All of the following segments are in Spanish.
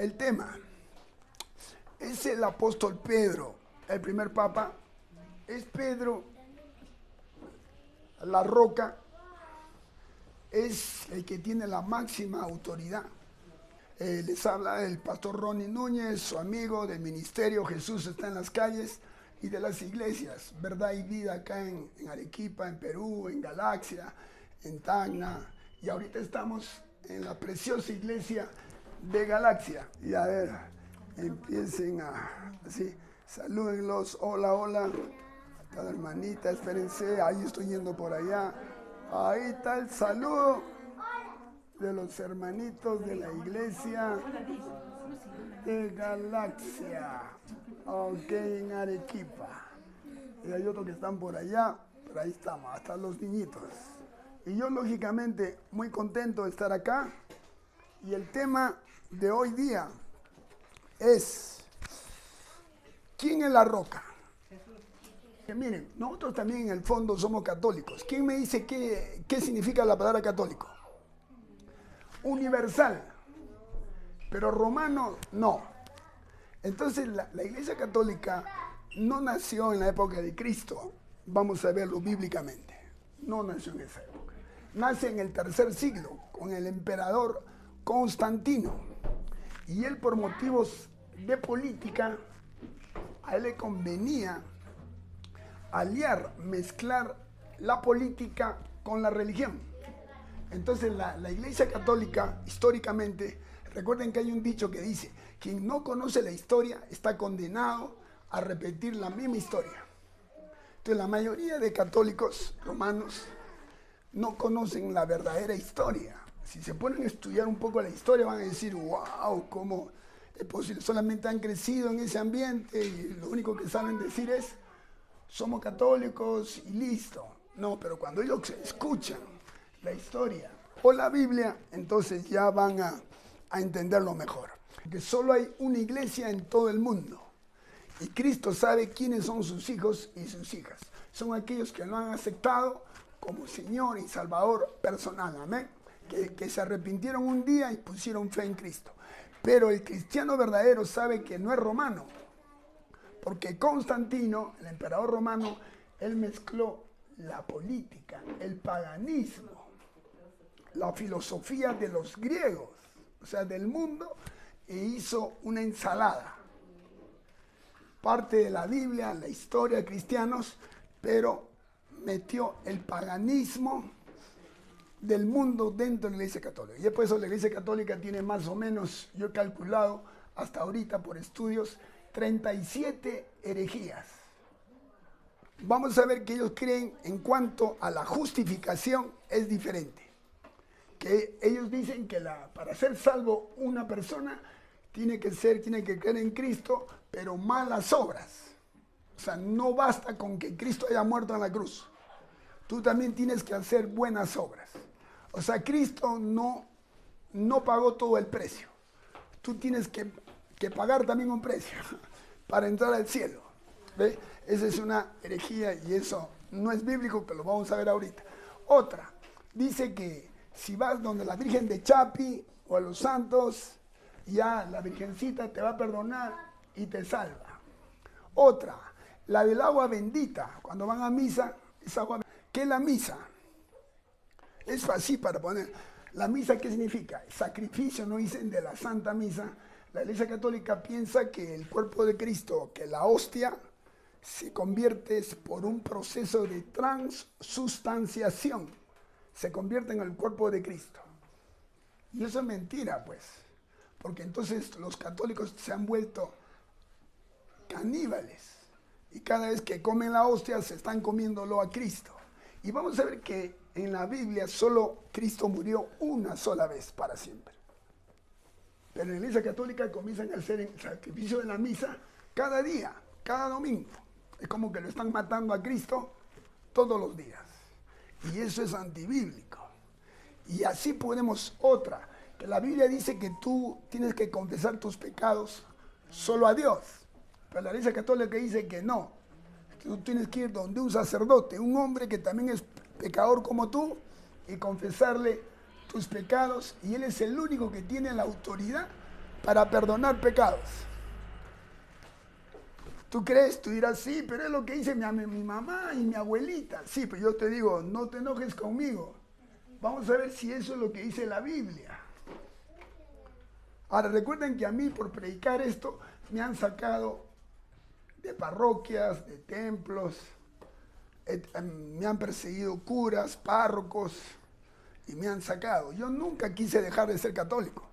El tema es el apóstol Pedro, el primer papa. Es Pedro, la roca, es el que tiene la máxima autoridad. Les habla el pastor Ronnie Núñez, su amigo del ministerio Jesús está en las calles y de las iglesias, Verdad y Vida acá en Arequipa, en Perú, en Galaxia, en Tacna, y ahorita estamos en la preciosa iglesia de Galaxia. Y a ver, empiecen así, salúdenlos, hola, hola, a cada hermanita, espérense, ahí estoy yendo por allá, ahí está el saludo de los hermanitos de la iglesia de Galaxia, ok, en Arequipa. Y hay otros que están por allá, pero ahí estamos, hasta los niñitos. Y yo lógicamente muy contento de estar acá. Y el tema de hoy día es, ¿quién es la roca? Que miren, nosotros también en el fondo somos católicos. ¿Quién me dice qué significa la palabra católico? Universal, pero romano no. Entonces la Iglesia Católica no nació en la época de Cristo, vamos a verlo bíblicamente, no nació en esa época. Nace en el tercer siglo con el emperador Constantino, y él por motivos de política, a él le convenía mezclar la política con la religión. Entonces la Iglesia Católica, históricamente, recuerden que hay un dicho que dice, quien no conoce la historia está condenado a repetir la misma historia. Entonces la mayoría de católicos romanos no conocen la verdadera historia. Si se ponen a estudiar un poco la historia van a decir, wow, ¿cómo es posible? Solamente han crecido en ese ambiente y lo único que saben decir es, somos católicos y listo. No, pero cuando ellos escuchan la historia o la Biblia, entonces ya van a entenderlo mejor. Que solo hay una iglesia en todo el mundo y Cristo sabe quiénes son sus hijos y sus hijas. Son aquellos que lo han aceptado como Señor y Salvador personal, amén. Que se arrepintieron un día y pusieron fe en Cristo. Pero el cristiano verdadero sabe que no es romano, porque Constantino, el emperador romano, él mezcló la política, el paganismo, la filosofía de los griegos, o sea, del mundo, e hizo una ensalada. Parte de la Biblia, la historia de cristianos, pero metió el paganismo del mundo dentro de la Iglesia Católica. Y por eso la Iglesia Católica tiene más o menos, yo he calculado hasta ahorita por estudios, 37 herejías. Vamos a ver que ellos creen en cuanto a la justificación es diferente. Que ellos dicen que para ser salvo una persona tiene que creer en Cristo, pero malas obras. O sea, no basta con que Cristo haya muerto en la cruz. Tú también tienes que hacer buenas obras. O sea, Cristo no pagó todo el precio. Tú tienes que pagar también un precio para entrar al cielo. ¿Ve? Esa es una herejía y eso no es bíblico, que lo vamos a ver ahorita. Otra, dice que si vas donde la Virgen de Chapi o a los santos, ya la Virgencita te va a perdonar y te salva. Otra, la del agua bendita, cuando van a misa, esa agua bendita. ¿Qué es la misa? Es fácil para poner. ¿La misa qué significa? Sacrificio, no dicen de la Santa Misa. La Iglesia Católica piensa que el cuerpo de Cristo, que la hostia, se convierte por un proceso de transustanciación. Se convierte en el cuerpo de Cristo. Y eso es mentira, pues. Porque entonces los católicos se han vuelto caníbales. Y cada vez que comen la hostia se están comiéndolo a Cristo. Y vamos a ver que en la Biblia solo Cristo murió una sola vez para siempre. Pero en la Iglesia Católica comienzan a hacer el sacrificio de la misa cada día, cada domingo. Es como que lo están matando a Cristo todos los días. Y eso es antibíblico. Y así podemos otra, que la Biblia dice que tú tienes que confesar tus pecados solo a Dios. Pero la Iglesia Católica dice que no. Tú tienes que ir donde un sacerdote, un hombre que también es pecador como tú, y confesarle tus pecados, y él es el único que tiene la autoridad para perdonar pecados. ¿Tú crees? Tú dirás, sí, pero es lo que dice mi mamá y mi abuelita. Sí, pero yo te digo, no te enojes conmigo. Vamos a ver si eso es lo que dice la Biblia. Ahora, recuerden que a mí, por predicar esto, me han sacado de parroquias, de templos, me han perseguido curas, párrocos, y me han sacado. Yo nunca quise dejar de ser católico,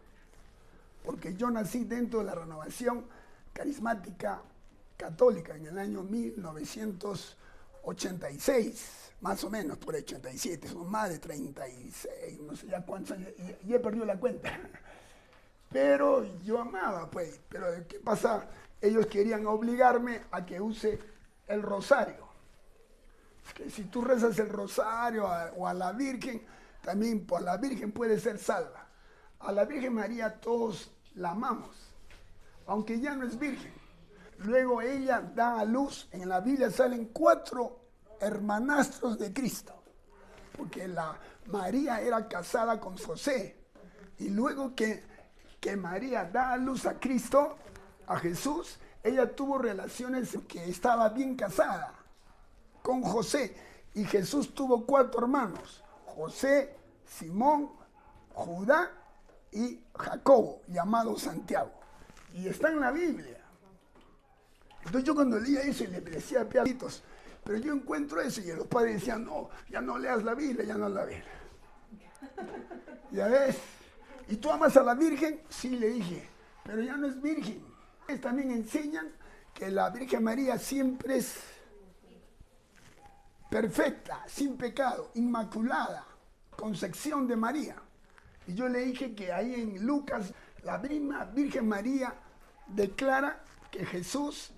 porque yo nací dentro de la renovación carismática católica en el año 1986, más o menos, por 87, son más de 36, no sé ya cuántos años, y he perdido la cuenta. Pero yo amaba, pues, pero ¿qué pasa? Ellos querían obligarme a que use el rosario. Que si tú rezas el rosario o a la Virgen, también por la Virgen puede ser salva. A la Virgen María todos la amamos, aunque ya no es virgen. Luego ella da a luz, en la Biblia salen 4 hermanastros de Cristo, porque la María era casada con José, y luego que María da a luz a Cristo, a Jesús, ella tuvo relaciones que estaba bien casada con José, y Jesús tuvo 4 hermanos, José, Simón, Judá y Jacobo, llamado Santiago, y está en la Biblia. Entonces yo cuando leía eso y le decía pedacitos, pero yo encuentro eso y los padres decían, no, ya no leas la Biblia, ya no la Biblia. ¿Ya ves? ¿Y tú amas a la Virgen? Sí, le dije, pero ya no es virgen. Ellos también enseñan que la Virgen María siempre es perfecta, sin pecado, inmaculada, concepción de María. Y yo le dije que ahí en Lucas, la misma Virgen María declara que Jesús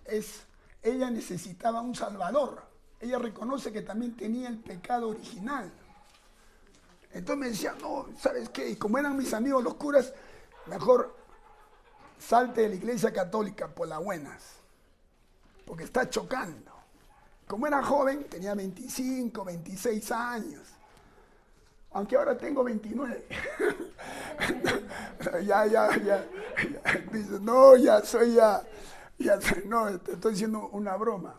ella necesitaba un Salvador. Ella reconoce que también tenía el pecado original. Entonces me decía, no, ¿sabes qué? Y como eran mis amigos los curas, mejor salte de la iglesia católica por las buenas, porque está chocando. Como era joven, tenía 25, 26 años, aunque ahora tengo 29. ya. Dice, no, no, te estoy diciendo una broma,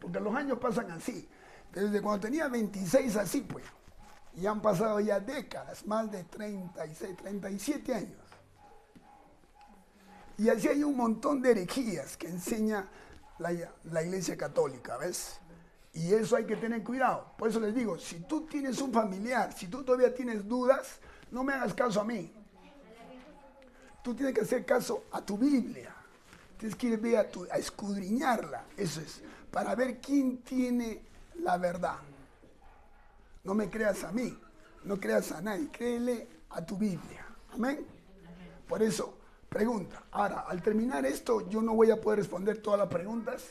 porque los años pasan así. Desde cuando tenía 26 así, pues, y han pasado ya décadas, más de 36, 37 años. Y así hay un montón de herejías que enseña la Iglesia Católica, ¿ves? Y eso hay que tener cuidado. Por eso les digo, si tú tienes un familiar, si tú todavía tienes dudas, no me hagas caso a mí. Tú tienes que hacer caso a tu Biblia. Tienes que ir a escudriñarla, eso es, para ver quién tiene la verdad. No me creas a mí, no creas a nadie, créele a tu Biblia. Amén. Por eso, pregunta. Ahora, al terminar esto, yo no voy a poder responder todas las preguntas,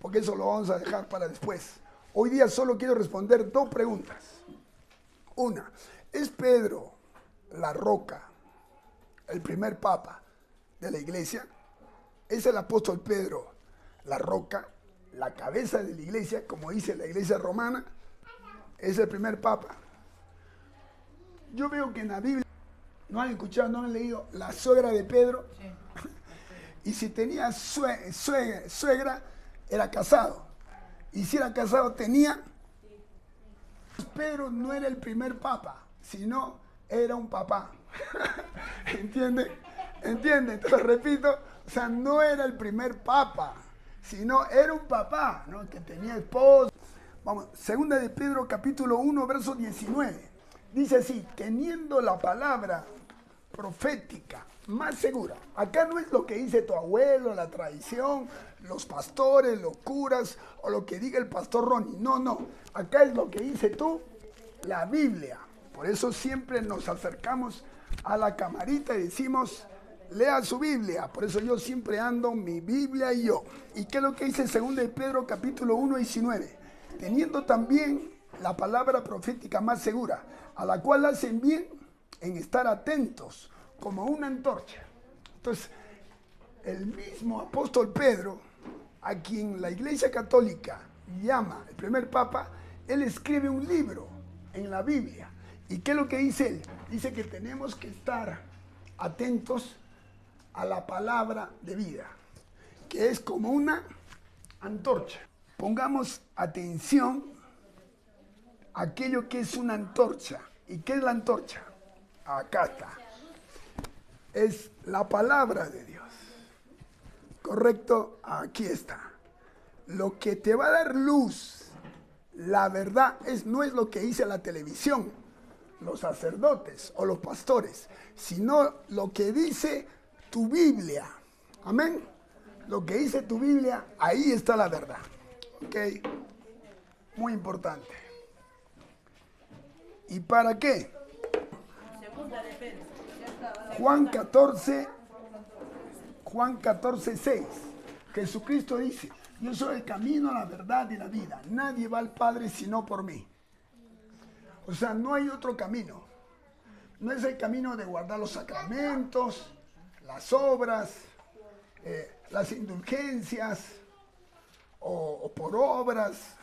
porque eso lo vamos a dejar para después. Hoy día solo quiero responder 2 preguntas. Una, ¿es Pedro la roca, el primer papa de la iglesia? ¿Es el apóstol Pedro la roca, la cabeza de la iglesia, como dice la iglesia romana? ¿Es el primer papa? Yo veo que en la Biblia, ¿no han escuchado, no han leído la suegra de Pedro? Sí. Y si tenía suegra, era casado. Y si era casado, tenía. Pedro no era el primer papa, sino era un papá. ¿Entiende? Entonces repito, o sea, no era el primer papa, sino era un papá, ¿no? Que tenía esposa. Vamos, segunda de Pedro, capítulo 1, verso 19. Dice así, teniendo la palabra profética más segura. Acá no es lo que dice tu abuelo, la tradición, los pastores, los curas, o lo que diga el pastor Ronnie. No. Acá es lo que dice tú, la Biblia. Por eso siempre nos acercamos a la camarita y decimos, lea su Biblia. Por eso yo siempre ando mi Biblia y yo. ¿Y qué es lo que dice 2 de Pedro, capítulo 1, 19? Teniendo también la palabra profética más segura, a la cual hacen bien en estar atentos como una antorcha. Entonces, el mismo apóstol Pedro, a quien la Iglesia Católica llama el primer papa, él escribe un libro en la Biblia. ¿Y qué es lo que dice él? Dice que tenemos que estar atentos a la palabra de vida, que es como una antorcha. Pongamos atención a aquello que es una antorcha. ¿Y qué es la antorcha? Acá está. Es la palabra de Dios. Correcto, aquí está. Lo que te va a dar luz, la verdad, no es lo que dice la televisión, los sacerdotes o los pastores, sino lo que dice tu Biblia. Amén. Lo que dice tu Biblia, ahí está la verdad. Ok. Muy importante. ¿Y para qué? Juan 14, 6. Jesucristo dice: yo soy el camino, la verdad y la vida. Nadie va al Padre sino por mí. O sea, no hay otro camino. No es el camino de guardar los sacramentos, las obras, las indulgencias, o por obras,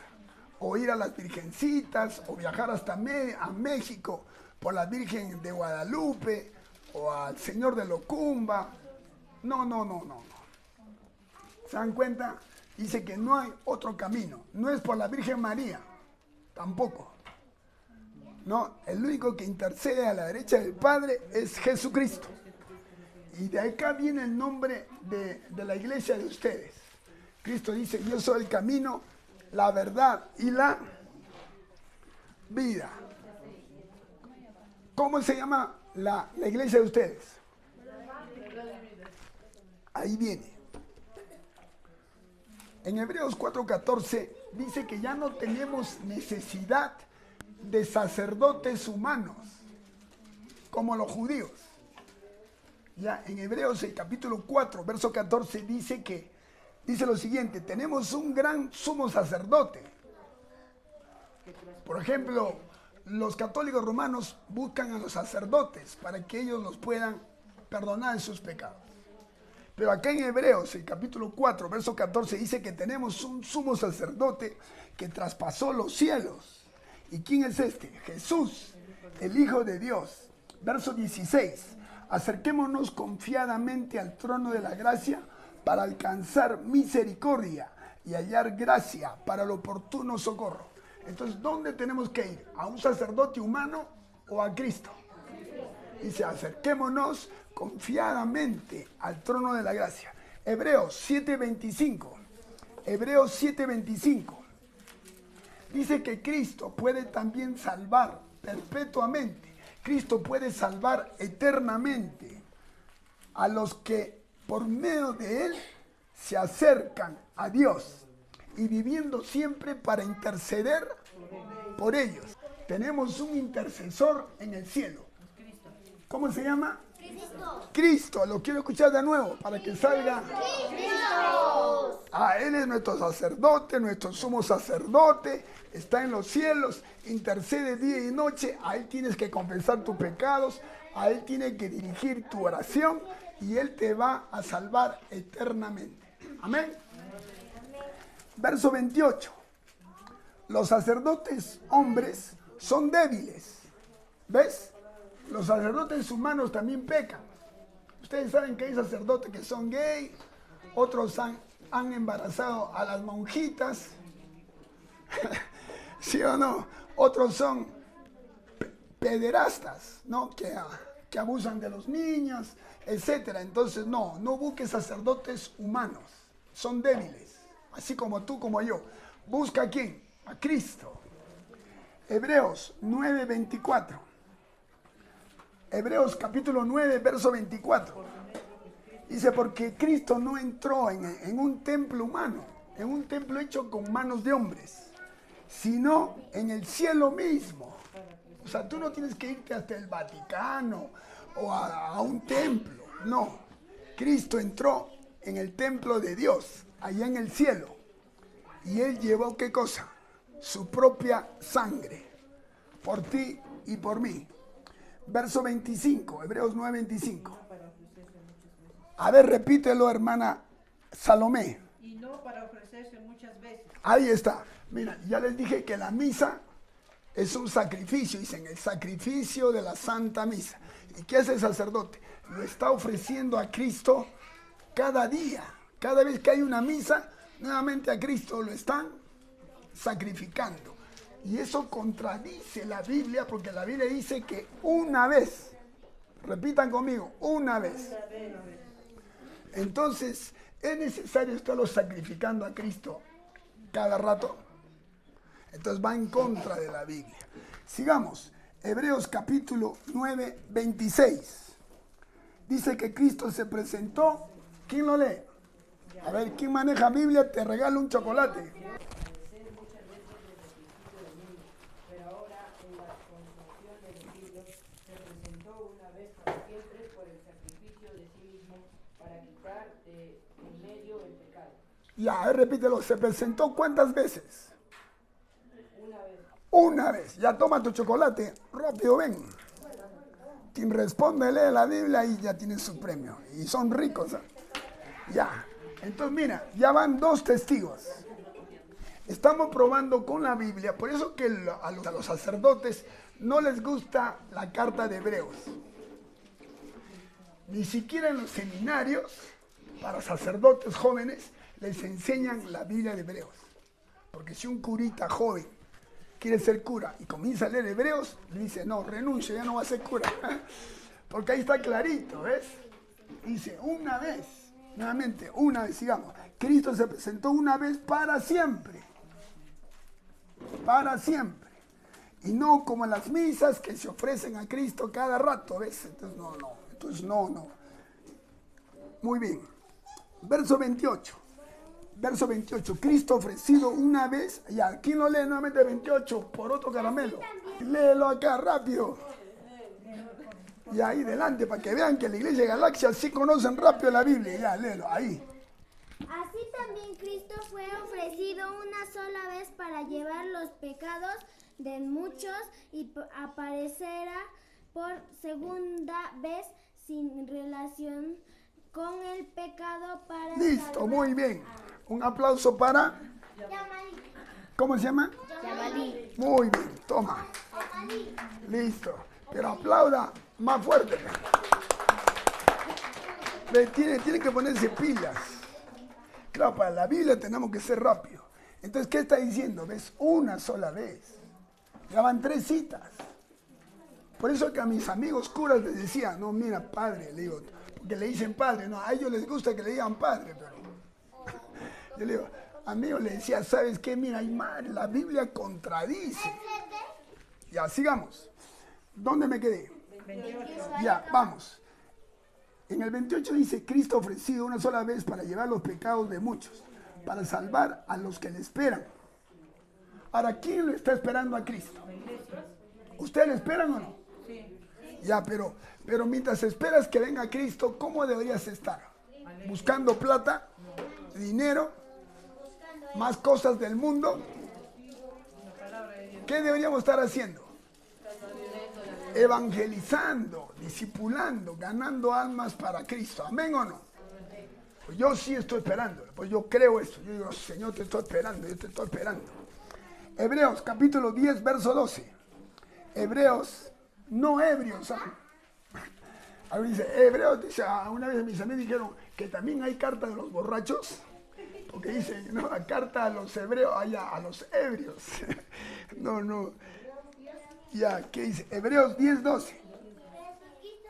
o ir a las virgencitas, o viajar hasta a México por la Virgen de Guadalupe, o al Señor de Locumba. No. ¿Se dan cuenta? Dice que no hay otro camino. No es por la Virgen María, tampoco. No, el único que intercede a la derecha del Padre es Jesucristo. Y de acá viene el nombre de la iglesia de ustedes. Cristo dice: yo soy el camino, la verdad y la vida. ¿Cómo se llama la iglesia de ustedes? Ahí viene. En Hebreos 4:14 dice que ya no tenemos necesidad de sacerdotes humanos, como los judíos. Ya en Hebreos el capítulo 4, verso 14 dice lo siguiente: tenemos un gran sumo sacerdote. Por ejemplo, los católicos romanos buscan a los sacerdotes para que ellos los puedan perdonar sus pecados. Pero acá en Hebreos, el capítulo 4, verso 14, dice que tenemos un sumo sacerdote que traspasó los cielos. ¿Y quién es este? Jesús, el Hijo de Dios. Verso 16, acerquémonos confiadamente al trono de la gracia para alcanzar misericordia y hallar gracia para el oportuno socorro. Entonces, ¿dónde tenemos que ir? ¿A un sacerdote humano o a Cristo? Dice: acerquémonos confiadamente al trono de la gracia. Hebreos 7:25. Hebreos 7:25. Dice que Cristo puede también salvar perpetuamente. Cristo puede salvar eternamente a los que por medio de Él se acercan a Dios y viviendo siempre para interceder por ellos. Tenemos un intercesor en el cielo. ¿Cómo se llama? Cristo. Lo quiero escuchar de nuevo para que salga. Cristo. Él es nuestro sacerdote, nuestro sumo sacerdote. Está en los cielos, intercede día y noche. A Él tienes que confesar tus pecados. A Él tienes que dirigir tu oración. Y Él te va a salvar eternamente. Amén. Verso 28. Los sacerdotes hombres son débiles. ¿Ves? Los sacerdotes humanos también pecan. Ustedes saben que hay sacerdotes que son gay, otros han embarazado a las monjitas, ¿sí o no? Otros son pederastas, ¿no? Que abusan de los niños, etc. Entonces, no busques sacerdotes humanos, son débiles, así como tú, como yo. Busca a quién, a Cristo. Hebreos 9:24. Hebreos capítulo 9, verso 24. Dice: porque Cristo no entró en un templo humano, en un templo hecho con manos de hombres, sino en el cielo mismo. O sea, tú no tienes que irte hasta el Vaticano o a un templo. No. Cristo entró en el templo de Dios, allá en el cielo. Y Él llevó, ¿qué cosa? Su propia sangre, por ti y por mí. Verso 25, Hebreos 9:25. A ver, repítelo, hermana Salomé. Y no para ofrecerse muchas veces. Ahí está. Mira, ya les dije que la misa Es un sacrificio, dicen, el sacrificio de la Santa Misa. ¿Y qué hace el sacerdote? Lo está ofreciendo a Cristo cada día. Cada vez que hay una misa, nuevamente a Cristo lo están sacrificando. Y eso contradice la Biblia, porque la Biblia dice que una vez, repitan conmigo, una vez. Entonces, ¿es necesario estarlo sacrificando a Cristo cada rato? Entonces va en contra de la Biblia. Sigamos. Hebreos capítulo 9, 26. Dice que Cristo se presentó. ¿Quién lo lee? A ver, ¿quién maneja Biblia? Te regalo un chocolate. Ya, a ver, repítelo. ¿Se presentó cuántas veces? Una vez. Ya toma tu chocolate. Rápido, ven. Quien responde, lee la Biblia y ya tiene su premio. Y son ricos. ¿Eh? Ya. Entonces, mira, ya van 2 testigos. Estamos probando con la Biblia. Por eso que a los sacerdotes no les gusta la carta de Hebreos. Ni siquiera en los seminarios, para sacerdotes jóvenes, les enseñan la Biblia de Hebreos. Porque si un curita joven quiere ser cura y comienza a leer Hebreos, le dice, no, renuncio, ya no va a ser cura. Porque ahí está clarito, ¿ves? Dice, una vez, nuevamente, una vez, sigamos. Cristo se presentó una vez para siempre. Para siempre. Y no como en las misas que se ofrecen a Cristo cada rato, ¿ves? Entonces no. Muy bien. Verso 28. Verso 28, Cristo ofrecido una vez, ya, ¿quién lo lee nuevamente 28? Por otro caramelo. Léelo acá rápido. Y ahí delante, para que vean que la Iglesia de Galaxia sí conocen rápido la Biblia. Ya, léelo, ahí. Así también Cristo fue ofrecido una sola vez para llevar los pecados de muchos y aparecerá por segunda vez sin relación con el pecado para Listo, salvar. muy bien. Un aplauso para... ¿Cómo se llama? Yamalí. Muy bien, toma. Listo. Pero aplauda más fuerte. Tiene que ponerse pilas. Claro, para la Biblia tenemos que ser rápido. Entonces, ¿qué está diciendo? ¿Ves? Una sola vez. Ya van 3 citas. Por eso que a mis amigos curas les decía, no, mira, padre, le digo, porque le dicen padre, no, a ellos les gusta que le digan padre, pero yo le digo, amigo, le decía, ¿sabes qué? Mira, la Biblia contradice. Ya, sigamos. ¿Dónde me quedé? 28. Ya, vamos. En el 28 dice, Cristo ofrecido una sola vez para llevar los pecados de muchos, para salvar a los que le esperan. Ahora, ¿quién lo está esperando a Cristo? ¿Ustedes le esperan o no? Sí. Ya, pero mientras esperas que venga Cristo, ¿cómo deberías estar? ¿Buscando plata? ¿Dinero? ¿Más cosas del mundo? ¿Qué deberíamos estar haciendo? Evangelizando, discipulando, ganando almas para Cristo. ¿Amén o no? Pues yo sí estoy esperando. Pues yo creo esto. Yo digo, Señor, te estoy esperando. Yo te estoy esperando. Hebreos capítulo 10, verso 12. Hebreos, no ebrios. A ver, dice, Hebreos, dice, una vez mis amigos dijeron que también hay carta de los borrachos. Porque dice, no, la carta a los hebreos, allá, a los ebrios. No. Ya, ¿qué dice? Hebreos 10:12.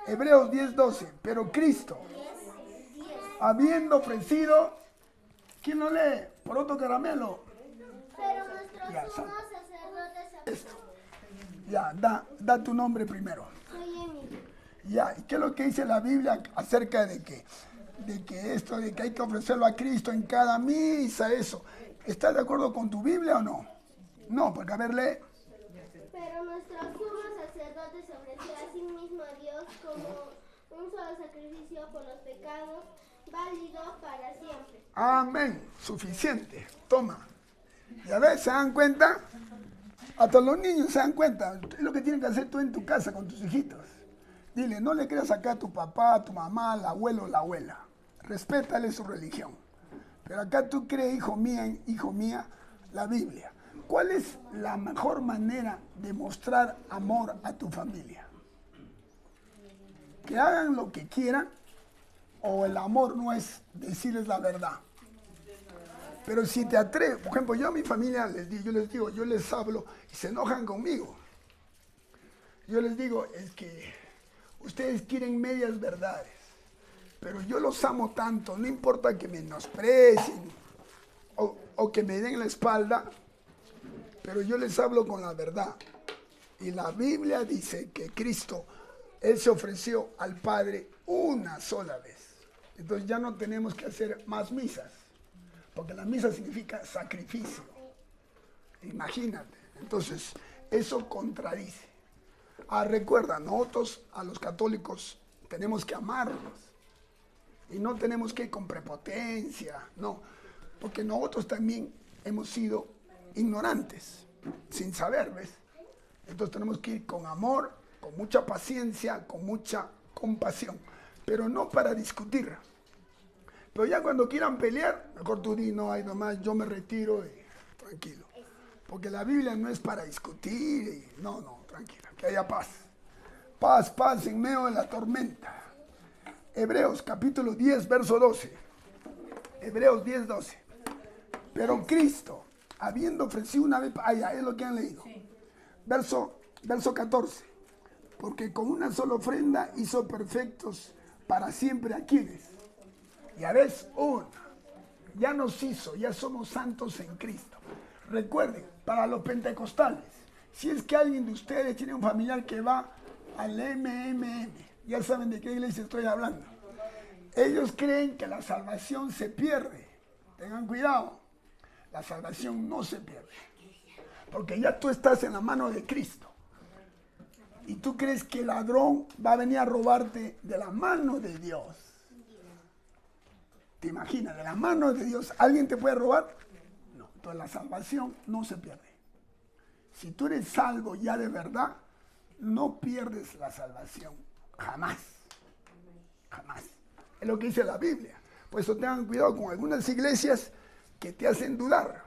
Hebreos 10:12. Pero Cristo, habiendo ofrecido, ¿quién lo lee? Por otro caramelo. Pero nuestros sumos sacerdotes... Esto. Ya, da tu nombre primero. Soy Emily. Ya, ¿y qué es lo que dice la Biblia acerca de que hay que ofrecerlo a Cristo en cada misa, eso? ¿Estás de acuerdo con tu Biblia o no? No, porque a ver, lee. Pero nuestro sumo sacerdote se ofreció a sí mismo a Dios como un solo sacrificio por los pecados, válido para siempre. Amén. Suficiente. Toma. ¿Ya ves? ¿Se dan cuenta? Hasta los niños se dan cuenta. Es lo que tienes que hacer tú en tu casa con tus hijitos. Dile, no le creas acá a tu papá, a tu mamá, al abuelo o la abuela. Respétale su religión. Pero acá tú crees, hijo mía, la Biblia. ¿cuál es la mejor manera de mostrar amor a tu familia? ¿Que hagan lo que quieran o el amor no es decirles la verdad? Pero si te atreves, por ejemplo, yo a mi familia yo les hablo y se enojan conmigo. Yo les digo, es que ustedes quieren medias verdades, pero yo los amo tanto, no importa que me menosprecien o que me den la espalda, pero yo les hablo con la verdad. Y la Biblia dice que Cristo, Él se ofreció al Padre una sola vez. Entonces ya no tenemos que hacer más misas, porque la misa significa sacrificio. Imagínate. Entonces, eso contradice. Recuerda, nosotros a los católicos tenemos que amarlos. Y no tenemos que ir con prepotencia, no. Porque nosotros también hemos sido ignorantes, sin saber, ¿ves? Entonces tenemos que ir con amor, con mucha paciencia, con mucha compasión. Pero no para discutir. Pero ya cuando quieran pelear, mejor tú di, no, hay nomás, yo me retiro y tranquilo. Porque la Biblia no es para discutir y no, tranquila, que haya paz. Paz, paz en medio de la tormenta. Hebreos capítulo 10, verso 12. Hebreos 10, 12. Pero Cristo, habiendo ofrecido una vez, es lo que han leído. Verso 14. Porque con una sola ofrenda hizo perfectos para siempre a quienes. Ya ves, ya nos hizo, ya somos santos en Cristo. Recuerden, para los pentecostales, si es que alguien de ustedes tiene un familiar que va al MMM, ya saben de qué iglesia estoy hablando. Ellos creen que la salvación se pierde. Tengan cuidado, la salvación no se pierde. Porque ya tú estás en la mano de Cristo. Y tú crees que el ladrón va a venir a robarte de la mano de Dios. ¿Te imaginas? De la mano de Dios, ¿alguien te puede robar? No. Entonces la salvación no se pierde. Si tú eres salvo ya de verdad, no pierdes la salvación. Jamás. Jamás. Es lo que dice la Biblia. Por eso tengan cuidado con algunas iglesias que te hacen dudar.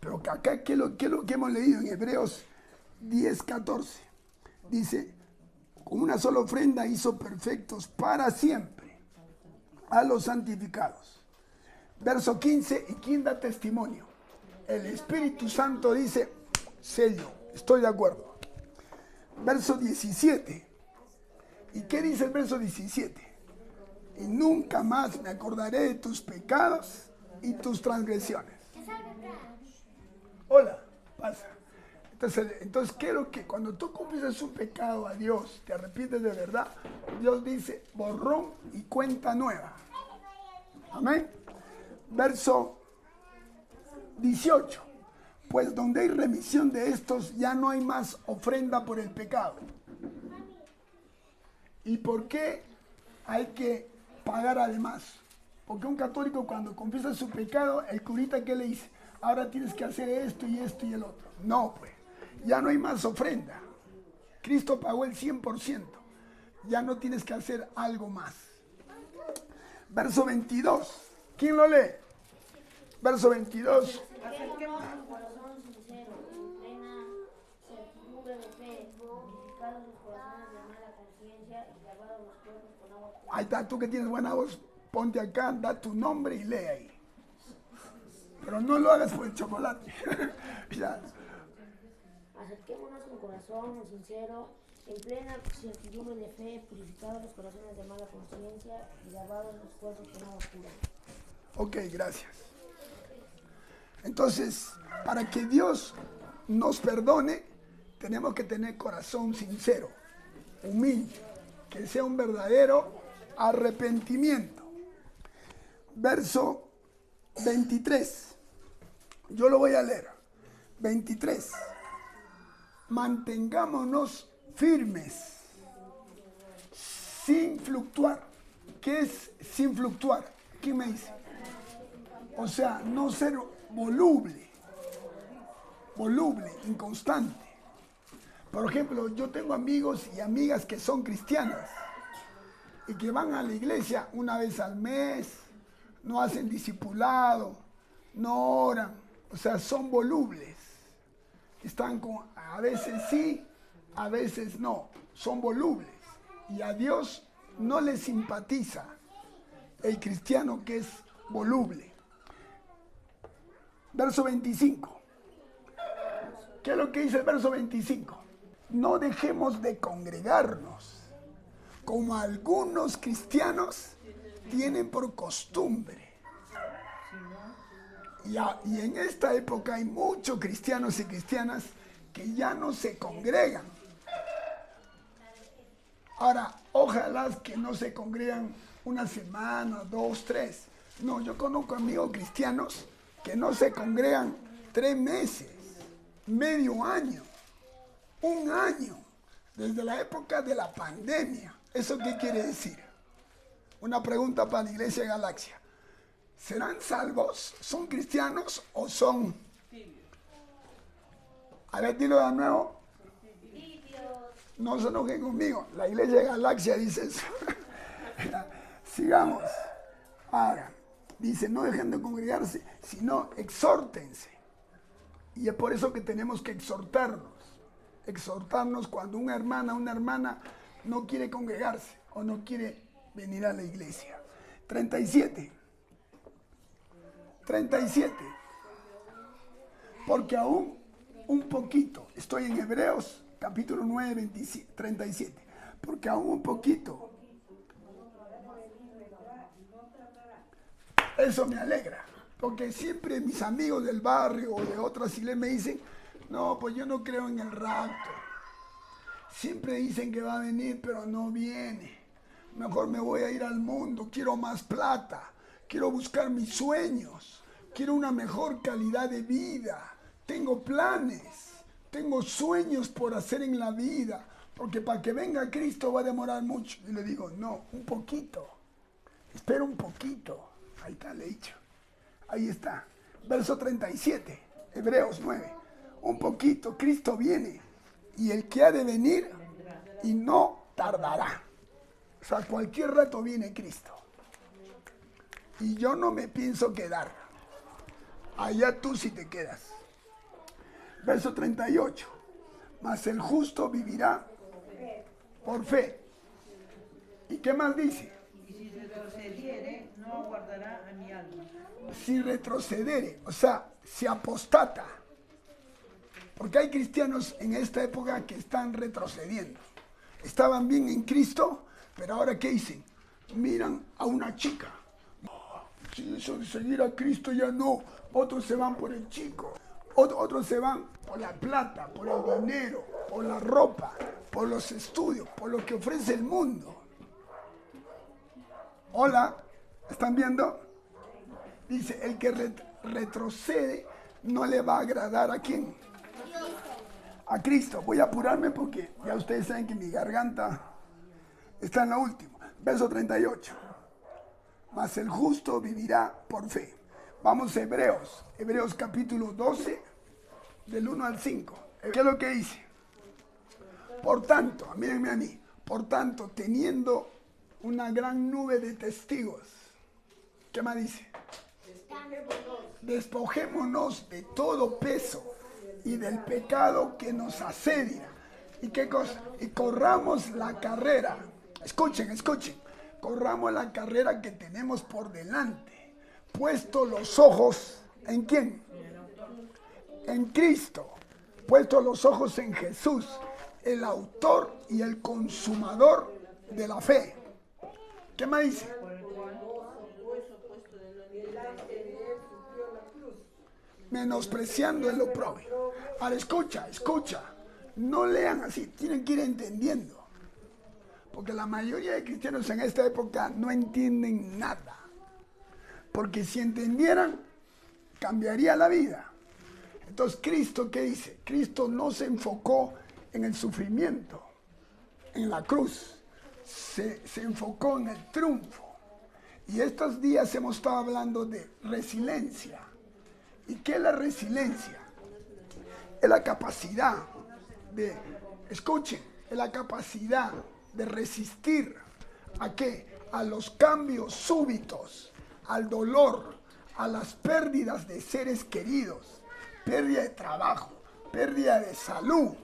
Pero que acá, ¿qué es lo que hemos leído en Hebreos 10, 14? Dice, con una sola ofrenda hizo perfectos para siempre a los santificados. Verso 15, ¿y quién da testimonio? El Espíritu Santo dice, sello, estoy de acuerdo. Verso 17, ¿y qué dice el verso 17? Y nunca más me acordaré de tus pecados y tus transgresiones. Hola, pasa. Entonces quiero que cuando tú confiesas un pecado a Dios, te arrepientes de verdad, Dios dice borrón y cuenta nueva. Amén. Verso 18. Pues donde hay remisión de estos, ya no hay más ofrenda por el pecado. ¿Y por qué hay que pagar además? Porque un católico cuando confiesa su pecado, el curita, ¿qué le dice? Ahora tienes que hacer esto y esto y el otro. No, pues. Ya no hay más ofrenda. Cristo pagó el 100%. Ya no tienes que hacer algo más. Verso 22. ¿Quién lo lee? Verso 22. Ahí está, tú que tienes buena voz, ponte acá, da tu nombre y lee ahí. Pero no lo hagas por el chocolate. Ya. Acerquémonos con corazón sincero, en plena certidumbre de fe, purificados los corazones de mala conciencia y lavados los cuerpos con agua pura. Ok, gracias. Entonces, para que Dios nos perdone, tenemos que tener corazón sincero, humilde, que sea un verdadero arrepentimiento. Verso 23. Yo lo voy a leer. 23. Mantengámonos firmes, sin fluctuar. ¿Qué es sin fluctuar? ¿Quién me dice? O sea, no ser voluble, inconstante. Por ejemplo, yo tengo amigos y amigas que son cristianas y que van a la iglesia una vez al mes, no hacen discipulado, no oran, o sea, son volubles. a veces sí, a veces no, son volubles. Y a Dios no le simpatiza el cristiano que es voluble. Verso 25. ¿Qué es lo que dice el verso 25? No dejemos de congregarnos, como algunos cristianos tienen por costumbre. Y en esta época hay muchos cristianos y cristianas que ya no se congregan. Ahora, ojalá que no se congregan una semana, 2, 3. No, yo conozco amigos cristianos que no se congregan 3 meses, medio año, 1 año, desde la época de la pandemia. ¿Eso qué quiere decir? Una pregunta para la Iglesia de Galaxia. ¿Serán salvos? ¿Son cristianos o son? A ver, dilo de nuevo. No se enojen conmigo. La Iglesia de Galaxia dice eso. Sigamos. Ahora, dice, no dejen de congregarse, sino exhórtense. Y es por eso que tenemos que exhortarnos. Exhortarnos cuando una hermana no quiere congregarse o no quiere venir a la iglesia. 37. Porque aún un poquito, estoy en Hebreos capítulo 9, 37. Porque aún un poquito. Eso me alegra. Porque siempre mis amigos del barrio o de otras iglesias me dicen, no, pues yo no creo en el rapto. Siempre dicen que va a venir, pero no viene. Mejor me voy a ir al mundo, quiero más plata, quiero buscar mis sueños, quiero una mejor calidad de vida, tengo planes, tengo sueños por hacer en la vida, porque para que venga Cristo va a demorar mucho. Y le digo, no, un poquito, espera un poquito. Ahí está, le he dicho. Ahí está. Verso 37, Hebreos 9. Un poquito, Cristo viene, y el que ha de venir, y no tardará. O sea, cualquier rato viene Cristo. Y yo no me pienso quedar. Allá tú sí te quedas. Verso 38. Mas el justo vivirá por fe. ¿Y qué más dice? Y si retrocediere, no aguardará a mi alma. Si retrocediere, o sea, si apostata. Porque hay cristianos en esta época que están retrocediendo. Estaban bien en Cristo, pero ahora ¿qué dicen? Miran a una chica. Si eso de seguir a Cristo ya no. Otros se van por el chico. Otros se van por la plata, por el dinero, por la ropa, por los estudios, por lo que ofrece el mundo. Hola, ¿están viendo? Dice, el que retrocede no le va a agradar ¿a quién? A Cristo. Voy a apurarme porque ya ustedes saben que mi garganta está en lo último. Verso 38. Mas el justo vivirá por fe. Vamos a Hebreos. Hebreos capítulo 12, del 1 al 5. ¿Qué es lo que dice? Por tanto, mírenme a mí. Por tanto, teniendo una gran nube de testigos. ¿Qué más dice? Despojémonos de todo peso y del pecado que nos asedia. ¿Y qué cosa? Y corramos la carrera. Escuchen. Corramos la carrera que tenemos por delante. Puesto los ojos, ¿en quién? En Cristo. Puesto los ojos en Jesús, el autor y el consumador de la fe. ¿Qué más dice? Menospreciando el oprobio. Ahora escucha. No lean así, tienen que ir entendiendo. Porque la mayoría de cristianos en esta época no entienden nada. Porque si entendieran, cambiaría la vida. Entonces, ¿Cristo qué dice? Cristo no se enfocó en el sufrimiento, en la cruz. Se enfocó en el triunfo. Y estos días hemos estado hablando de resiliencia. ¿Y qué es la resiliencia? Es la capacidad de, escuchen, es la capacidad de resistir ¿a qué? A los cambios súbitos, al dolor, a las pérdidas de seres queridos, pérdida de trabajo, pérdida de salud,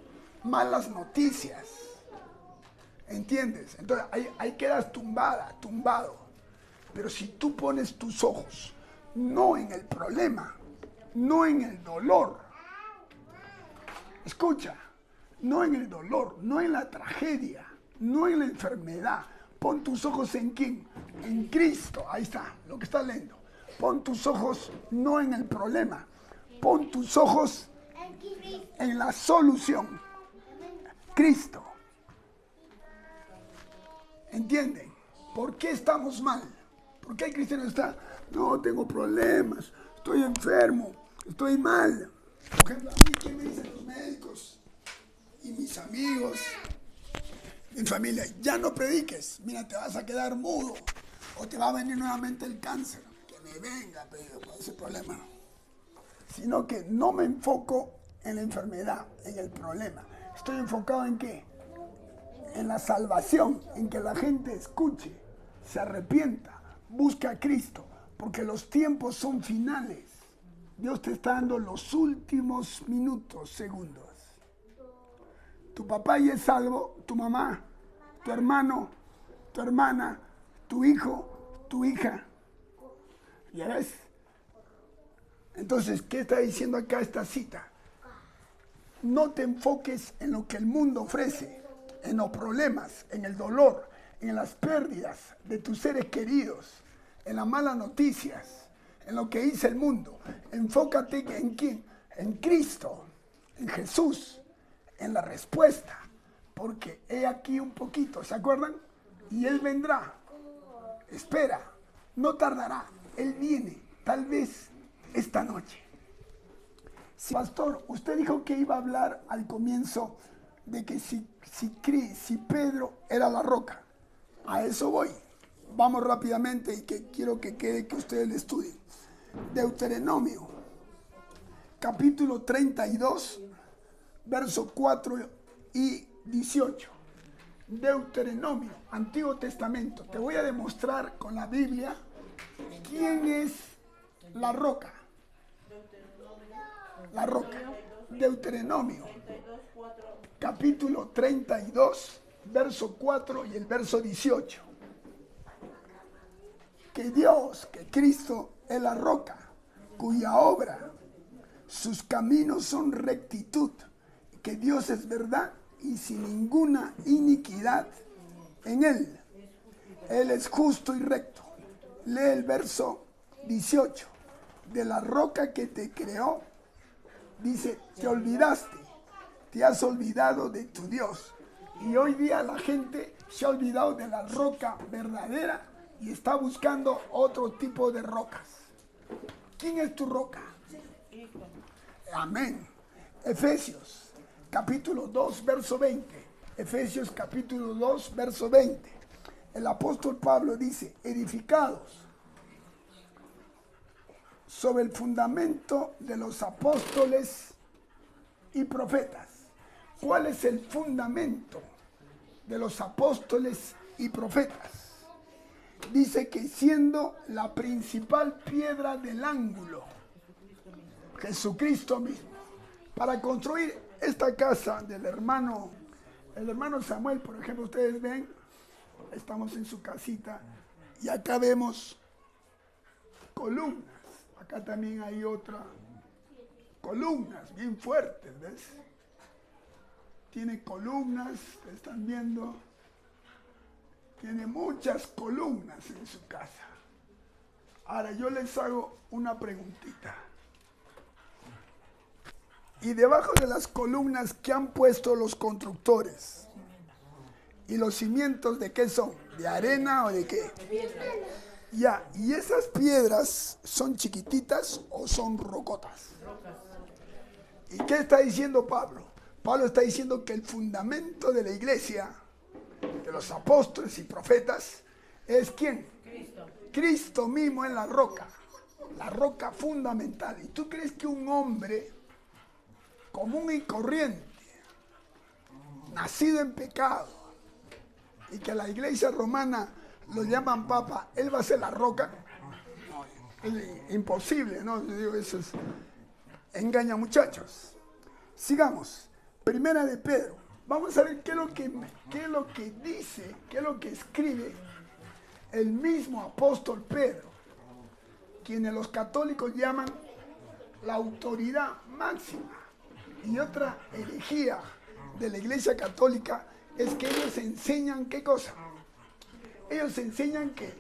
malas noticias. ¿Entiendes? Entonces ahí quedas tumbado. Pero si tú pones tus ojos no en el problema, no en el dolor, escucha, no en el dolor, no en la tragedia, no en la enfermedad. Pon tus ojos en quién, en Cristo. Ahí está, lo que estás leyendo. Pon tus ojos no en el problema, pon tus ojos en la solución, Cristo. ¿Entienden? ¿Por qué estamos mal? ¿Por qué el cristiano está? No, tengo problemas, estoy enfermo, estoy mal. Por ejemplo, a mí, ¿qué me dicen los médicos? Y mis amigos, mi familia, ya no prediques, mira, te vas a quedar mudo, o te va a venir nuevamente el cáncer. Que me venga, pero con ese problema. Sino que no me enfoco en la enfermedad, en el problema. Estoy enfocado en ¿qué? En la salvación, en que la gente escuche, se arrepienta, busque a Cristo, porque los tiempos son finales. Dios te está dando los últimos minutos, segundos. Tu papá ya es salvo, tu mamá, tu hermano, tu hermana, tu hijo, tu hija. ¿Ya ves? Entonces, ¿qué está diciendo acá esta cita? No te enfoques en lo que el mundo ofrece, en los problemas, en el dolor, en las pérdidas de tus seres queridos, en las malas noticias, en lo que dice el mundo. Enfócate en quién, en Cristo, en Jesús, en la respuesta, porque he aquí un poquito, ¿se acuerdan? Y Él vendrá, espera, no tardará, Él viene, tal vez esta noche. Sí, pastor, usted dijo que iba a hablar al comienzo de que si Pedro era la roca. A eso voy. Vamos rápidamente y que quiero que quede que ustedes lo estudien. Deuteronomio, capítulo 32, verso 4 y 18. Deuteronomio, Antiguo Testamento. Te voy a demostrar con la Biblia quién es la roca. La roca. Deuteronomio, capítulo 32, verso 4 y el verso 18. Que Dios, que Cristo es la roca, cuya obra, sus caminos son rectitud, que Dios es verdad y sin ninguna iniquidad en Él. Él es justo y recto. Lee el verso 18. De la roca que te creó, dice, te olvidaste, te has olvidado de tu Dios. Y hoy día la gente se ha olvidado de la roca verdadera y está buscando otro tipo de rocas. ¿Quién es tu roca? Amén. Efesios, capítulo 2, verso 20. Efesios, capítulo 2, verso 20. El apóstol Pablo dice, edificados sobre el fundamento de los apóstoles y profetas. ¿Cuál es el fundamento de los apóstoles y profetas? Dice que siendo la principal piedra del ángulo, Jesucristo mismo. Para construir esta casa del hermano, el hermano Samuel, por ejemplo, ustedes ven, estamos en su casita y acá vemos columnas. Acá también hay otra columnas bien fuertes, ¿ves? Tiene columnas, están viendo. Tiene muchas columnas en su casa. Ahora yo les hago una preguntita. Y debajo de las columnas que han puesto los constructores, ¿y los cimientos de qué son? ¿De arena o de qué? Ya, ¿y esas piedras son chiquititas o son rocotas? ¿Y qué está diciendo Pablo? Pablo está diciendo que el fundamento de la iglesia, de los apóstoles y profetas, es ¿quién? Cristo. Cristo mismo en la roca fundamental. ¿Y tú crees que un hombre común y corriente, nacido en pecado, y que la iglesia romana lo llaman papa, él va a ser la roca? No, es imposible, ¿no? Yo digo, eso es engaña muchachos. Sigamos. Primera de Pedro. Vamos a ver qué es lo que dice, qué es lo que escribe el mismo apóstol Pedro, quienes los católicos llaman la autoridad máxima. Y otra herejía de la Iglesia Católica es que ellos enseñan, ¿qué cosa? Ellos enseñan que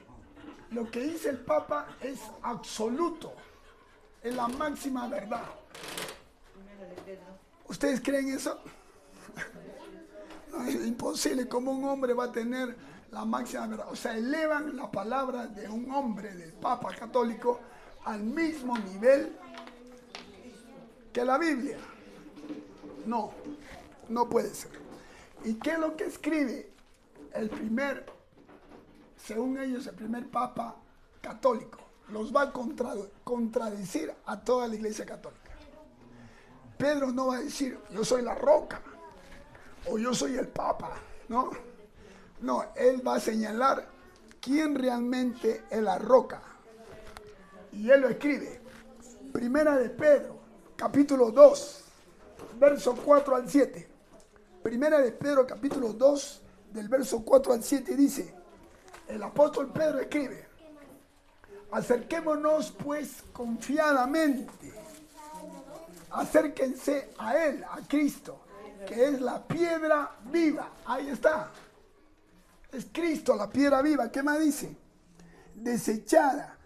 lo que dice el Papa es absoluto, es la máxima verdad. ¿Ustedes creen eso? No, es imposible. ¿Cómo un hombre va a tener la máxima verdad? O sea, elevan la palabra de un hombre, del Papa católico, al mismo nivel que la Biblia. No, no puede ser. ¿Y qué es lo que escribe el primer, según ellos, el primer Papa católico? Los va a contradecir a toda la Iglesia Católica. Pedro no va a decir, yo soy la roca, o yo soy el Papa, ¿no? No, él va a señalar quién realmente es la roca. Y él lo escribe. Primera de Pedro, capítulo 2, verso 4 al 7. Primera de Pedro, capítulo 2, del verso 4 al 7, dice, el apóstol Pedro escribe, acerquémonos pues confiadamente, acérquense a Él, a Cristo, que es la piedra viva. Ahí está. Es Cristo, la piedra viva. ¿Qué más dice? Desechada,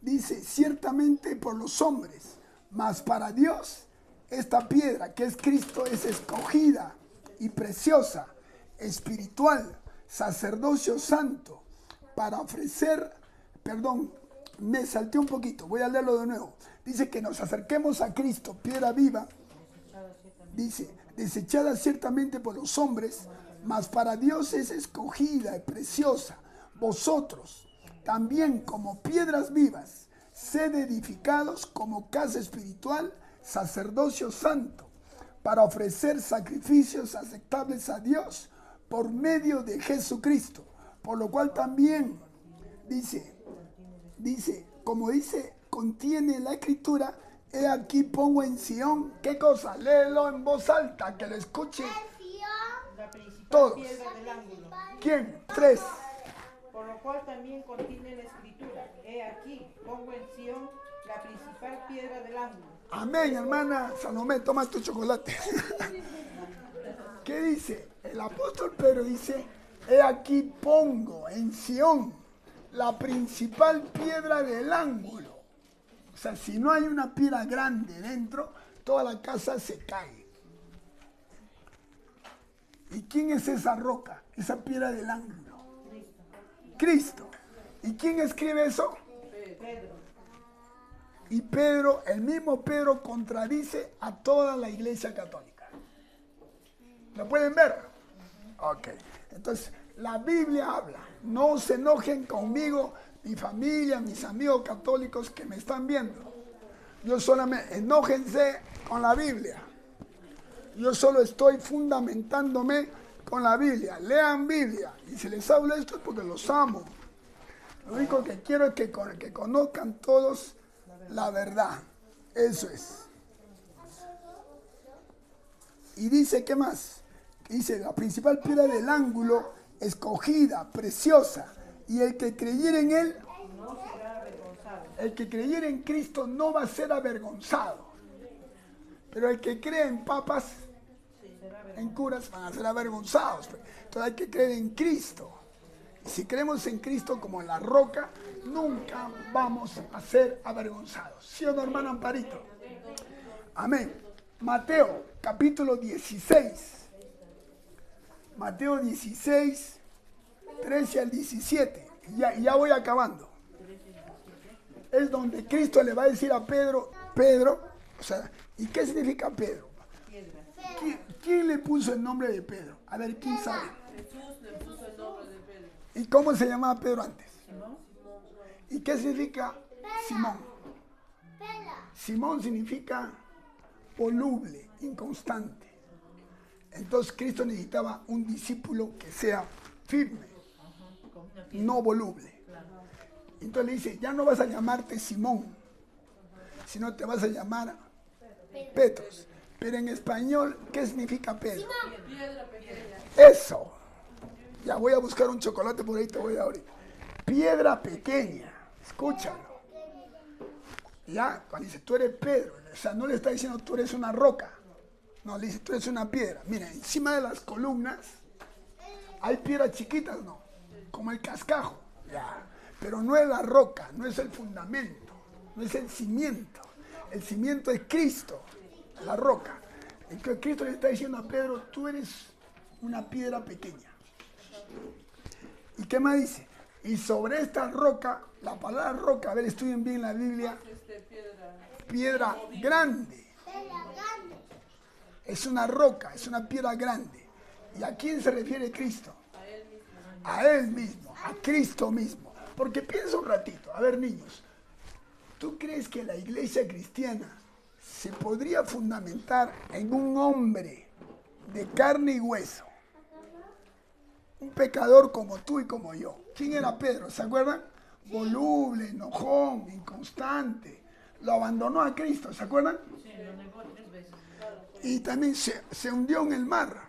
dice, ciertamente por los hombres, mas para Dios esta piedra, que es Cristo, es escogida y preciosa, espiritual, sacerdocio santo, para ofrecer, perdón, me salté un poquito, voy a leerlo de nuevo. Dice que nos acerquemos a Cristo, piedra viva, dice, desechada ciertamente por los hombres, mas para Dios es escogida y preciosa. Vosotros también como piedras vivas, sed edificados como casa espiritual, sacerdocio santo, para ofrecer sacrificios aceptables a Dios por medio de Jesucristo. Por lo cual también dice, como dice, contiene la escritura, he aquí pongo en Sión, ¿qué cosa? Léelo en voz alta, que lo escuche La principal todos. piedra del ángulo. ¿Quién? 3. Por lo cual también contiene la escritura. He aquí, pongo en Sión la principal piedra del ángulo. Amén, hermana Salomé, toma tu chocolate. ¿Qué dice? El apóstol Pedro dice, he aquí pongo en Sión la principal piedra del ángulo. O sea, si no hay una piedra grande dentro, toda la casa se cae. ¿Y quién es esa roca? Esa piedra del ángulo. Cristo. ¿Y quién escribe eso? Pedro. Y Pedro, el mismo Pedro, contradice a toda la Iglesia Católica. ¿Lo pueden ver? Ok. Entonces, la Biblia habla. No se enojen conmigo, mi familia, mis amigos católicos que me están viendo. Yo solamente, enójense con la Biblia. Yo solo estoy fundamentándome con la Biblia. Lean Biblia. Y si les hablo esto es porque los amo. Lo único que quiero es que conozcan todos la verdad. Eso es. Y dice, ¿qué más? Dice, la principal piedra del ángulo, escogida, preciosa. Y el que creyera en él, No será avergonzado. el que creyera en Cristo no va a ser avergonzado. Pero el que cree en papas, en curas, van a ser avergonzados. Entonces hay que creer en Cristo. Y si creemos en Cristo como la roca, nunca vamos a ser avergonzados. ¿Sí o no, hermano Amparito? Amén. Mateo, capítulo 16. Mateo 16, 13 al 17. Ya voy acabando. Es donde Cristo le va a decir a Pedro, o sea, ¿y qué significa Pedro? ¿Quién le puso el nombre de Pedro? A ver, ¿quién sabe? Jesús le puso el nombre de Pedro. ¿Y cómo se llamaba Pedro antes? ¿Y qué significa Simón? Simón significa voluble, inconstante. Entonces Cristo necesitaba un discípulo que sea firme, no voluble. Entonces le dice, ya no vas a llamarte Simón, sino te vas a llamar Petros. Pero en español, ¿qué significa Pedro? Piedra pequeña. Eso. Ya voy a buscar un chocolate por ahí, te voy a abrir. Piedra pequeña. Escúchalo. Ya, cuando dice, tú eres Pedro, o sea, no le está diciendo tú eres una roca. No, le dice, tú eres una piedra. Mira, encima de las columnas hay piedras chiquitas, ¿no? Como el cascajo. Ya. Pero no es la roca, no es el fundamento, no es el cimiento. El cimiento es Cristo, la roca. Entonces Cristo le está diciendo a Pedro, tú eres una piedra pequeña. ¿Y qué más dice? Y sobre esta roca, la palabra roca, a ver, estudien bien la Biblia, piedra grande. Es una roca, es una piedra grande. ¿Y a quién se refiere Cristo? A Él mismo, a Cristo mismo. Porque piensa un ratito, a ver niños, ¿tú crees que la iglesia cristiana se podría fundamentar en un hombre de carne y hueso? Un pecador como tú y como yo. ¿Quién era Pedro? ¿Se acuerdan? Voluble, enojón, inconstante. Lo abandonó a Cristo, ¿se acuerdan? Sí, lo negó 3 veces. Y también se hundió en el mar.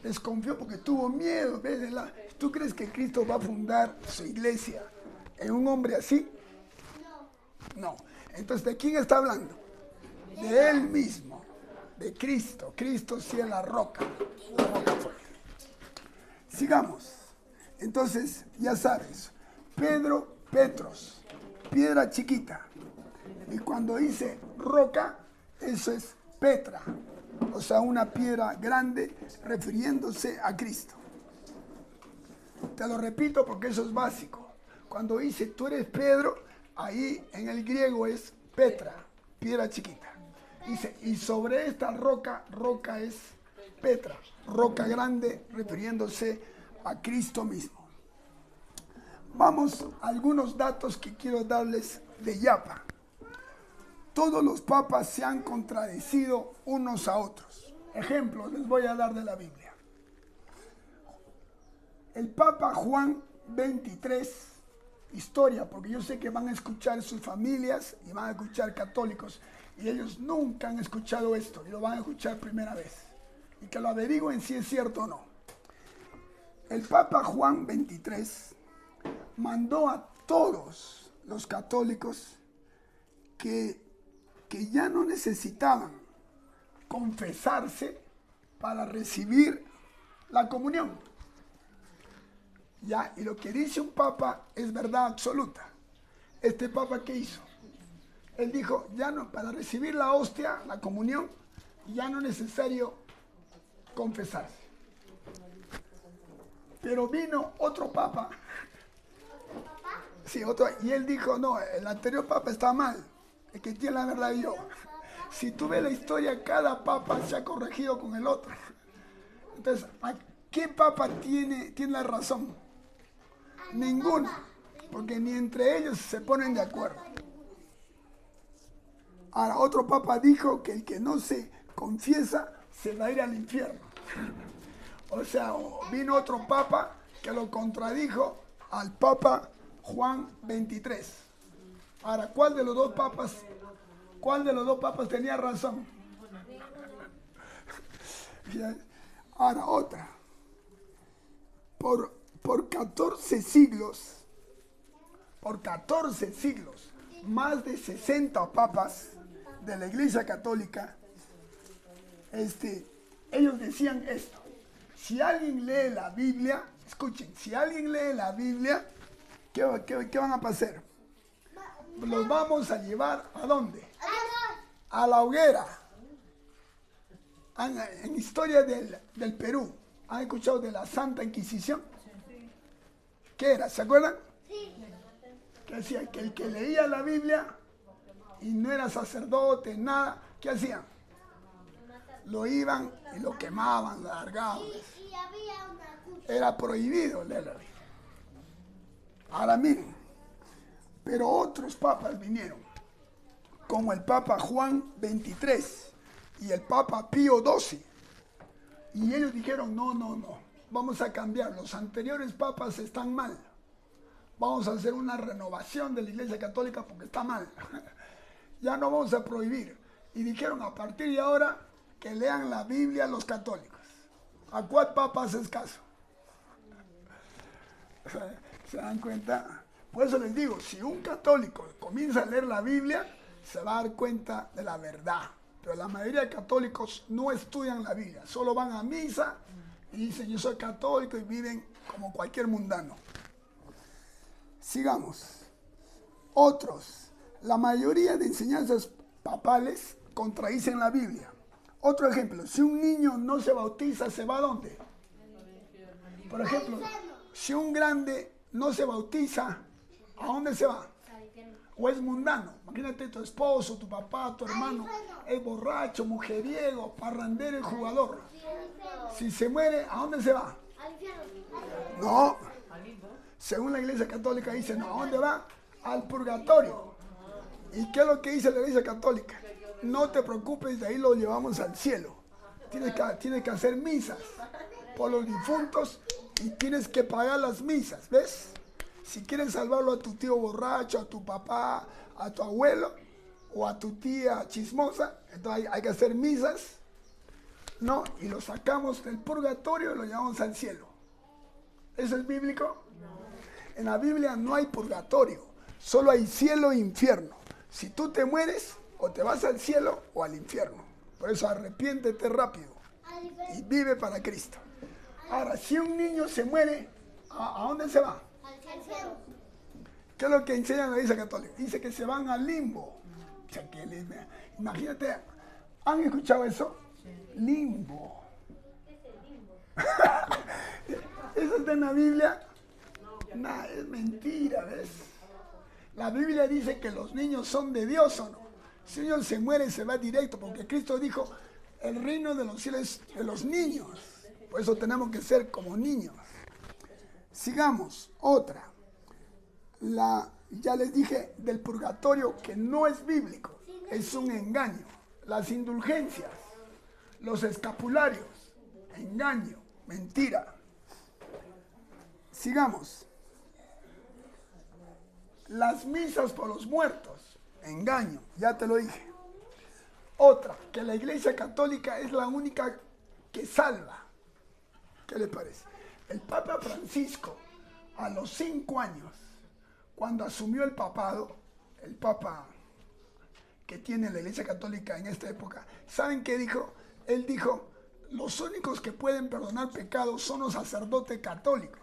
Desconfió porque tuvo miedo. ¿Ves? ¿Tú crees que Cristo va a fundar su iglesia en un hombre así? No. Entonces, ¿de quién está hablando? De Él mismo, de Cristo. Cristo sí es la roca. La roca fue. Sigamos. Entonces, ya sabes, Petros, piedra chiquita. Y cuando dice roca, eso es Petra. O sea, una piedra grande refiriéndose a Cristo. Te lo repito porque eso es básico. Cuando dice tú eres Pedro, ahí en el griego es Petra, piedra chiquita. Dice, y sobre esta roca es Petra, roca grande refiriéndose a Cristo mismo. Vamos a algunos datos que quiero darles de Yapa. Todos los papas se han contradecido unos a otros. Ejemplos les voy a dar de la Biblia. El Papa Juan 23, historia, porque yo sé que van a escuchar sus familias y van a escuchar católicos, y ellos nunca han escuchado esto, y lo van a escuchar primera vez. Y que lo averigüen si es cierto o no. El Papa Juan 23 mandó a todos los católicos que ya no necesitaban confesarse para recibir la comunión. Ya, y lo que dice un papa es verdad absoluta. Este papa, ¿qué hizo? Él dijo, ya no, para recibir la hostia, la comunión, ya no es necesario confesarse. Pero vino otro papa. Sí, otro, y él dijo, no, el anterior papa está mal. El que tiene la verdad yo. Si tú ves la historia, cada papa se ha corregido con el otro. Entonces, ¿qué papa tiene la razón? Ninguno. Porque ni entre ellos se ponen de acuerdo. Ahora, otro papa dijo que el que no se confiesa se va a ir al infierno. O sea, vino otro papa que lo contradijo al Papa Juan 23. Ahora, ¿cuál de los dos papas tenía razón? Ahora, otra. Por 14 siglos, más de 60 papas de la Iglesia Católica, ellos decían esto. Si alguien lee la Biblia, escuchen, si alguien lee la Biblia, ¿qué van a pasar? Los vamos a llevar ¿a dónde? A la hoguera. En historia del Perú, ¿han escuchado de la Santa Inquisición? ¿Qué era? ¿Se acuerdan? Sí. Que decía que el que leía la Biblia y no era sacerdote, nada, ¿qué hacían? Lo iban y lo quemaban, lo largaban. Y había una... Era prohibido leer la Biblia. Ahora miren, pero otros papas vinieron, como el Papa Juan 23 y el Papa Pío XII. Y ellos dijeron, no, vamos a cambiar, los anteriores papas están mal. Vamos a hacer una renovación de la Iglesia Católica porque está mal. Ya no vamos a prohibir. Y dijeron, a partir de ahora, que lean la Biblia los católicos. ¿A cuál papa haces caso? ¿Se dan cuenta? Por eso les digo, si un católico comienza a leer la Biblia, se va a dar cuenta de la verdad. Pero la mayoría de católicos no estudian la Biblia, solo van a misa y dicen yo soy católico y viven como cualquier mundano. Sigamos. Otros. La mayoría de enseñanzas papales contradicen la Biblia. Otro ejemplo, si un niño no se bautiza, ¿se va a dónde? Por ejemplo, si un grande no se bautiza, ¿a dónde se va? O es mundano. Imagínate tu esposo, tu papá, tu hermano, es borracho, mujeriego, parrandero y jugador. Si se muere, ¿a dónde se va? No. Según la Iglesia Católica dice, no, ¿a dónde va? Al purgatorio. ¿Y qué es lo que dice la Iglesia Católica? No te preocupes, de ahí lo llevamos al cielo. Tienes que hacer misas por los difuntos y tienes que pagar las misas, ¿ves? Si quieres salvarlo a tu tío borracho, a tu papá, a tu abuelo o a tu tía chismosa, entonces hay que hacer misas, ¿no? Y lo sacamos del purgatorio y lo llevamos al cielo. ¿Eso es bíblico? No. En la Biblia no hay purgatorio, solo hay cielo e infierno. Si tú te mueres, o te vas al cielo o al infierno. Por eso arrepiéntete rápido y vive para Cristo. Ahora, si un niño se muere, ¿a dónde se va? Al cielo. ¿Qué es lo que enseña la Iglesia Católica? Dice que se van al limbo. O sea, imagínate, ¿han escuchado eso? Limbo. ¿Eso está en la Biblia? No, es mentira, ¿ves? La Biblia dice que los niños son de Dios, ¿o no? Si un niño se muere, se va directo, porque Cristo dijo, el reino de los cielos es de los niños. Por eso tenemos que ser como niños. Sigamos, otra. Ya les dije del purgatorio que no es bíblico, es un engaño. Las indulgencias, los escapularios, engaño, mentira. Sigamos. Las misas por los muertos, engaño, ya te lo dije. Otra, que la Iglesia Católica es la única que salva. ¿Qué le parece? El Papa Francisco, a los 5 años, cuando asumió el papado, el Papa que tiene la Iglesia Católica en esta época, ¿saben qué dijo? Él dijo, los únicos que pueden perdonar pecados son los sacerdotes católicos.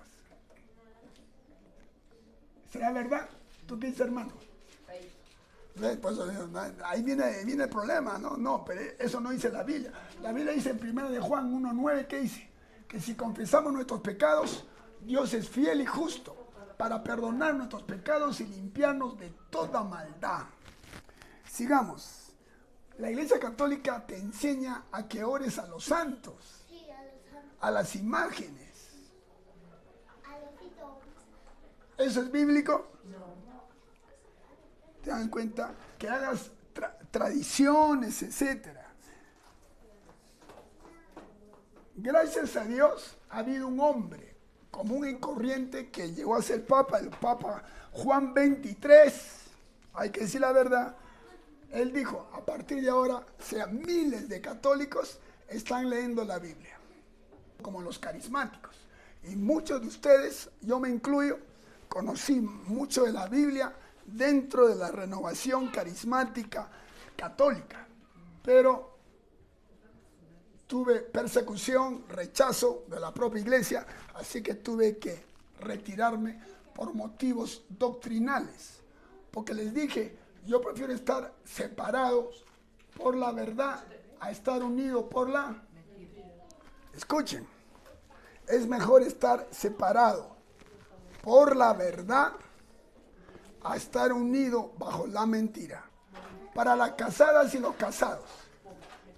¿Será verdad? ¿Tú qué dices, hermano? Pues, ahí viene el problema, ¿no? No, pero eso no dice la Biblia. La Biblia dice en 1 de Juan 1:9, ¿qué dice? Que si confesamos nuestros pecados, Dios es fiel y justo para perdonar nuestros pecados y limpiarnos de toda maldad. Sigamos. La Iglesia Católica te enseña a que ores a los santos, a las imágenes. ¿Eso es bíblico? ¿Te dan cuenta? Que hagas tradiciones, etc. Gracias a Dios ha habido un hombre común y corriente que llegó a ser papa, el Papa Juan XXIII. Hay que decir la verdad. Él dijo, a partir de ahora, miles de católicos están leyendo la Biblia, como los carismáticos. Y muchos de ustedes, yo me incluyo, conocí mucho de la Biblia dentro de la renovación carismática católica, pero tuve persecución, rechazo de la propia iglesia, así que tuve que retirarme por motivos doctrinales, porque les dije, yo prefiero estar separado por la verdad a estar unido por la... Escuchen, es mejor estar separado por la verdad a estar unido bajo la mentira. Para las casadas y los casados,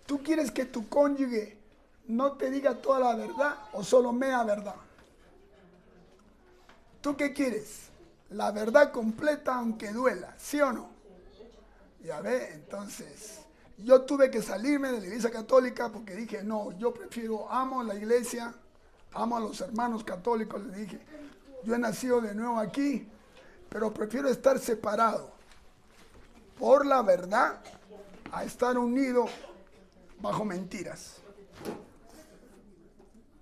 ¿tú quieres que tu cónyuge no te diga toda la verdad o solo media verdad? ¿Tú qué quieres? La verdad completa aunque duela, ¿sí o no? Ya ve, entonces, yo tuve que salirme de la Iglesia Católica porque dije, no, yo prefiero, amo la Iglesia, amo a los hermanos católicos, les dije, yo he nacido de nuevo aquí, pero prefiero estar separado por la verdad a estar unido bajo mentiras.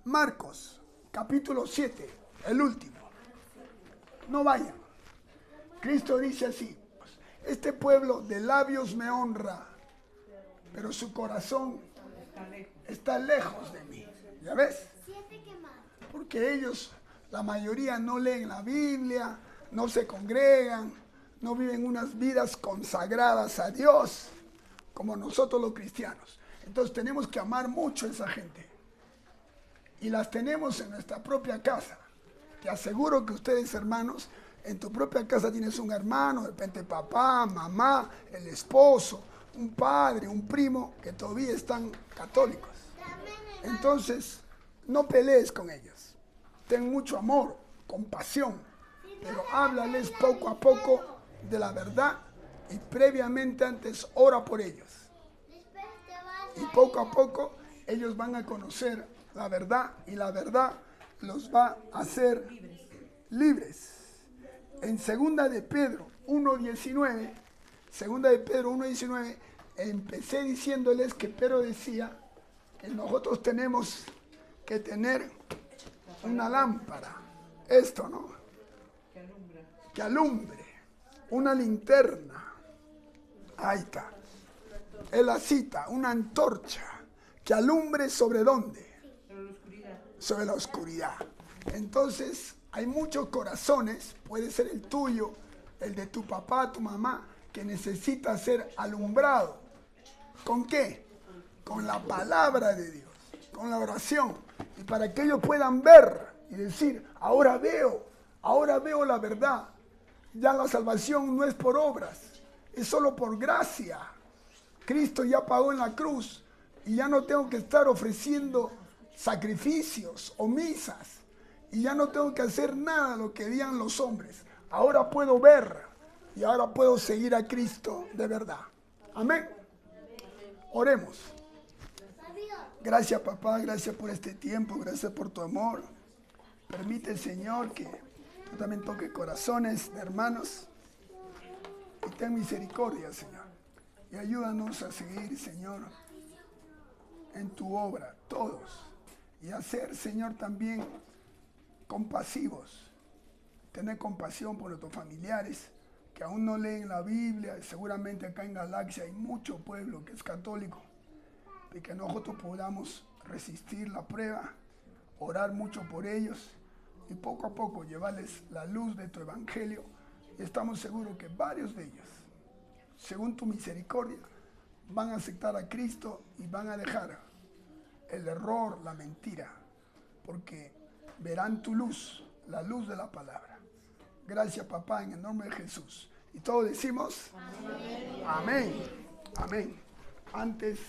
Marcos, capítulo 7, el último. No vayan. Cristo dice así: este pueblo de labios me honra, pero su corazón está lejos de mí. ¿Ya ves? Porque ellos, la mayoría, no leen la Biblia, no se congregan, no viven unas vidas consagradas a Dios, como nosotros los cristianos. Entonces tenemos que amar mucho a esa gente. Y las tenemos en nuestra propia casa. Te aseguro que ustedes, hermanos, en tu propia casa tienes un hermano, de repente papá, mamá, el esposo, un padre, un primo, que todavía están católicos. Entonces, no pelees con ellos. Ten mucho amor, compasión, pero háblales poco a poco de la verdad y previamente antes ora por ellos. Y poco a poco ellos van a conocer la verdad y la verdad los va a hacer libres. En 2 de Pedro 1:19, 2 de Pedro 1:19, empecé diciéndoles que Pedro decía que nosotros tenemos que tener una lámpara, esto, ¿no? Que alumbre, una linterna, ahí está, es la cita, una antorcha, que alumbre ¿sobre dónde? Sobre la oscuridad. Entonces, hay muchos corazones, puede ser el tuyo, el de tu papá, tu mamá, que necesita ser alumbrado. ¿Con qué? Con la palabra de Dios, con la oración. Y para que ellos puedan ver y decir, ahora veo la verdad. Ya la salvación no es por obras, es solo por gracia. Cristo ya pagó en la cruz y ya no tengo que estar ofreciendo sacrificios o misas. Y ya no tengo que hacer nada de lo que digan los hombres. Ahora puedo ver y ahora puedo seguir a Cristo de verdad. Amén. Oremos. Gracias, papá, gracias por este tiempo, gracias por tu amor. Permite, Señor, que tú también toques corazones de hermanos y ten misericordia, Señor. Y ayúdanos a seguir, Señor, en tu obra, todos. Y a ser, Señor, también compasivos. Tener compasión por nuestros familiares que aún no leen la Biblia. Seguramente acá en Galaxia hay mucho pueblo que es católico. Y que nosotros podamos resistir la prueba, orar mucho por ellos y poco a poco llevarles la luz de tu evangelio. Y estamos seguros que varios de ellos, según tu misericordia, van a aceptar a Cristo y van a dejar el error, la mentira, porque verán tu luz, la luz de la palabra. Gracias, papá, en el nombre de Jesús. Y todos decimos amén. Amén. Amén. Antes